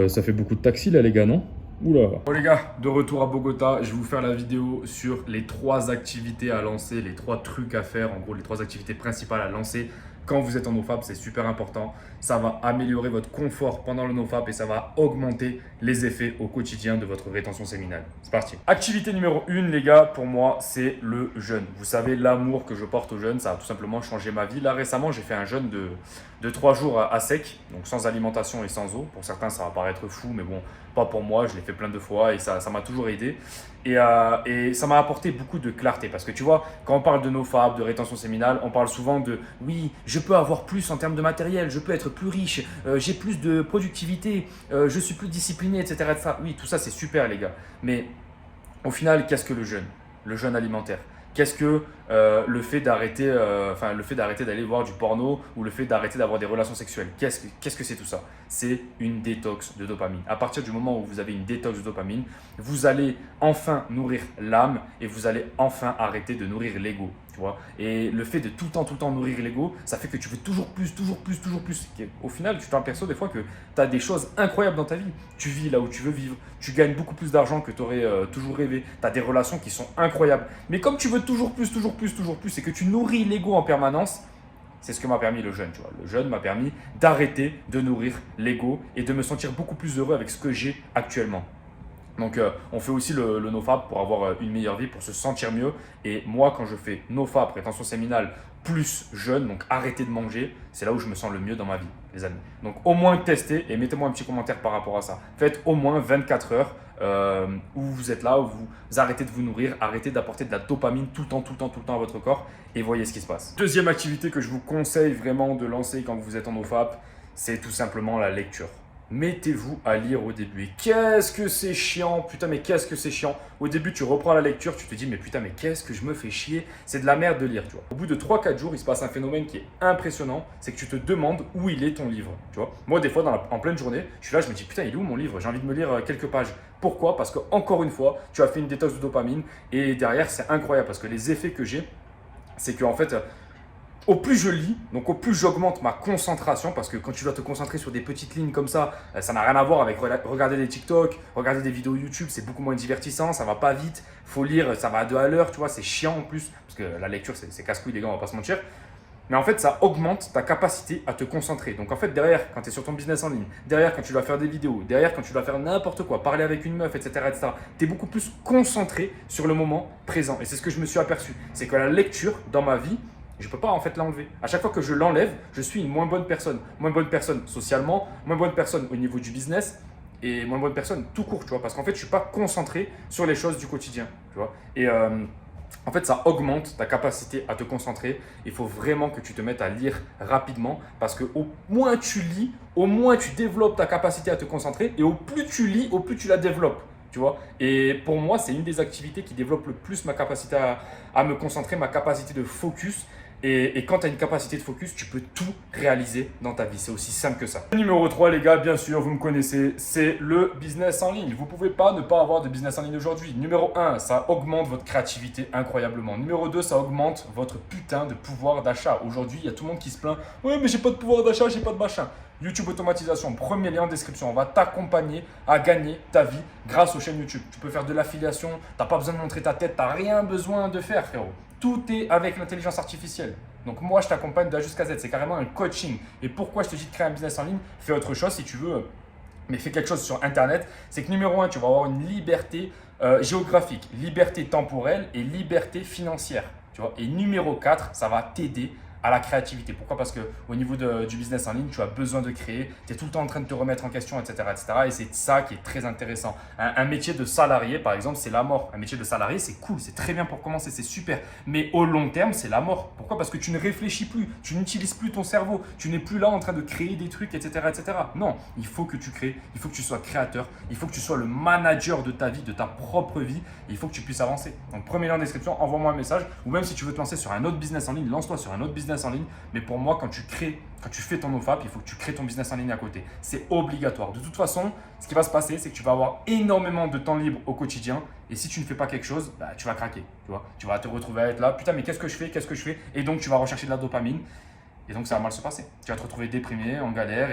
Ça fait beaucoup de taxis là les gars, non? Oula. Bon les gars, de retour à Bogota, je vais vous faire la vidéo sur les 3 activités à lancer, les 3 trucs à faire, en gros les 3 activités principales à lancer quand vous êtes en NoFap, c'est super important. Ça va améliorer votre confort pendant le NoFap et ça va augmenter les effets au quotidien de votre rétention séminale. C'est parti. Activité numéro 1 les gars, pour moi, c'est le jeûne. Vous savez, l'amour que je porte au jeûne, ça a tout simplement changé ma vie. Là récemment, j'ai fait un jeûne de 3 jours à sec, donc sans alimentation et sans eau. Pour certains, ça va paraître fou, mais bon, pas pour moi. Je l'ai fait plein de fois et ça m'a toujours aidé. Et ça m'a apporté beaucoup de clarté parce que tu vois, quand on parle de NoFap, de rétention séminale, on parle souvent de oui, je peux avoir plus en termes de matériel, je peux être plus riche, j'ai plus de productivité, je suis plus discipliné, etc. Oui, tout ça c'est super les gars. Mais au final, qu'est-ce que le jeûne? Le jeûne alimentaire. Qu'est-ce que le fait d'arrêter d'aller voir du porno ou le fait d'arrêter d'avoir des relations sexuelles? Qu'est-ce que c'est tout ça? C'est une détox de dopamine. À partir du moment où vous avez une détox de dopamine, vous allez enfin nourrir l'âme et vous allez enfin arrêter de nourrir l'ego. Tu vois. Et le fait de tout le temps nourrir l'ego, ça fait que tu veux toujours plus, toujours plus, toujours plus. Et au final, tu t'aperçois des fois que tu as des choses incroyables dans ta vie. Tu vis là où tu veux vivre, tu gagnes beaucoup plus d'argent que tu aurais toujours rêvé, tu as des relations qui sont incroyables. Mais comme tu veux toujours plus, toujours plus, toujours plus et que tu nourris l'ego en permanence, c'est ce que m'a permis le jeûne. Tu vois. Le jeûne m'a permis d'arrêter de nourrir l'ego et de me sentir beaucoup plus heureux avec ce que j'ai actuellement. Donc, on fait aussi le NoFap pour avoir une meilleure vie, pour se sentir mieux. Et moi, quand je fais NoFap, rétention séminale, plus jeûne, donc arrêter de manger, c'est là où je me sens le mieux dans ma vie, les amis. Donc, au moins testez et mettez-moi un petit commentaire par rapport à ça. Faites au moins 24 heures où vous êtes là, où vous arrêtez de vous nourrir, arrêtez d'apporter de la dopamine tout le temps à votre corps et voyez ce qui se passe. Deuxième activité que je vous conseille vraiment de lancer quand vous êtes en NoFap, c'est tout simplement la lecture. Mettez-vous à lire au début. Et qu'est-ce que c'est chiant, putain, mais qu'est-ce que c'est chiant. Au début, tu reprends la lecture, tu te dis, mais putain, mais qu'est-ce que je me fais chier. C'est de la merde de lire, tu vois. Au bout de 3-4 jours, il se passe un phénomène qui est impressionnant, c'est que tu te demandes où il est ton livre, tu vois. Moi, des fois, en pleine journée, je suis là, je me dis, putain, il est où mon livre? J'ai envie de me lire quelques pages. Pourquoi? Parce que encore une fois, tu as fait une détox de dopamine et derrière, c'est incroyable parce que les effets que j'ai, c'est qu'en fait, au plus je lis, donc au plus j'augmente ma concentration, parce que quand tu dois te concentrer sur des petites lignes comme ça n'a rien à voir avec regarder des TikTok, regarder des vidéos YouTube, c'est beaucoup moins divertissant, ça va pas vite, faut lire, ça va à 2 à l'heure, tu vois, c'est chiant en plus, parce que la lecture c'est casse-couille les gars, on va pas se mentir. Mais en fait, ça augmente ta capacité à te concentrer. Donc en fait, derrière, quand tu es sur ton business en ligne, derrière, quand tu dois faire des vidéos, derrière, quand tu dois faire n'importe quoi, parler avec une meuf, etc., tu es beaucoup plus concentré sur le moment présent. Et c'est ce que je me suis aperçu. C'est que la lecture, dans ma vie, je ne peux pas en fait l'enlever. À chaque fois que je l'enlève, je suis une moins bonne personne. Moins bonne personne socialement, moins bonne personne au niveau du business et moins bonne personne tout court, tu vois. Parce qu'en fait, je ne suis pas concentré sur les choses du quotidien, tu vois. Et en fait, ça augmente ta capacité à te concentrer. Il faut vraiment que tu te mettes à lire rapidement parce que au moins tu lis, au moins tu développes ta capacité à te concentrer et au plus tu lis, au plus tu la développes. Tu vois. Et pour moi, c'est une des activités qui développe le plus ma capacité à me concentrer, ma capacité de focus. Et quand tu as une capacité de focus, tu peux tout réaliser dans ta vie. C'est aussi simple que ça. Numéro 3, les gars, bien sûr, vous me connaissez, c'est le business en ligne. Vous ne pouvez pas ne pas avoir de business en ligne aujourd'hui. Numéro 1, ça augmente votre créativité incroyablement. Numéro 2, ça augmente votre putain de pouvoir d'achat. Aujourd'hui, il y a tout le monde qui se plaint. Ouais, mais j'ai pas de pouvoir d'achat, j'ai pas de machin. YouTube automatisation, premier lien en description. On va t'accompagner à gagner ta vie grâce aux chaînes YouTube. Tu peux faire de l'affiliation, tu n'as pas besoin de montrer ta tête, tu n'as rien besoin de faire, frérot. Tout est avec l'intelligence artificielle. Donc moi, je t'accompagne de A jusqu'à Z. C'est carrément un coaching. Et pourquoi je te dis de créer un business en ligne? Fais autre chose si tu veux, mais fais quelque chose sur Internet. C'est que numéro 1, tu vas avoir une liberté géographique, liberté temporelle et liberté financière. Tu vois. Et numéro 4, ça va t'aider à la créativité. Pourquoi? Parce qu'au niveau du business en ligne, tu as besoin de créer, tu es tout le temps en train de te remettre en question, etc. Et c'est ça qui est très intéressant. Un métier de salarié, par exemple, c'est la mort. Un métier de salarié, c'est cool, c'est très bien pour commencer, c'est super. Mais au long terme, c'est la mort. Pourquoi? Parce que tu ne réfléchis plus, tu n'utilises plus ton cerveau, tu n'es plus là en train de créer des trucs, etc. Non, il faut que tu crées, il faut que tu sois créateur, il faut que tu sois le manager de ta vie, de ta propre vie, et il faut que tu puisses avancer. Donc, premier lien en description, envoie-moi un message, ou même si tu veux te lancer sur un autre business en ligne, lance-toi sur un autre business en ligne. Mais pour moi, quand tu fais ton NoFap, il faut que tu crées ton business en ligne à côté. C'est obligatoire. De toute façon, ce qui va se passer, c'est que tu vas avoir énormément de temps libre au quotidien. Et si tu ne fais pas quelque chose, bah, tu vas craquer. Tu vois, tu vas te retrouver à être là. Putain, mais qu'est-ce que je fais? Qu'est-ce que je fais? Et donc, tu vas rechercher de la dopamine. Et donc, ça va mal se passer. Tu vas te retrouver déprimé, en galère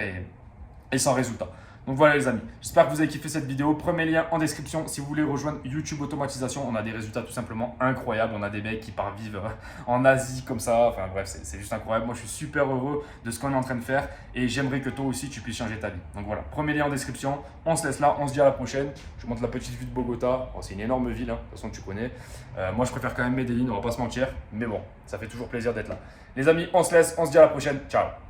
et sans résultat. Donc voilà les amis, j'espère que vous avez kiffé cette vidéo. Premier lien en description si vous voulez rejoindre YouTube Automatisation. On a des résultats tout simplement incroyables. On a des mecs qui partent vivre en Asie comme ça. Enfin bref, c'est juste incroyable. Moi je suis super heureux de ce qu'on est en train de faire et j'aimerais que toi aussi tu puisses changer ta vie. Donc voilà, premier lien en description. On se laisse là, on se dit à la prochaine. Je vous montre la petite vue de Bogota. Bon, c'est une énorme ville, hein. De toute façon tu connais. Moi je préfère quand même Medellín, on va pas se mentir. Mais bon, ça fait toujours plaisir d'être là. Les amis, on se laisse, on se dit à la prochaine. Ciao.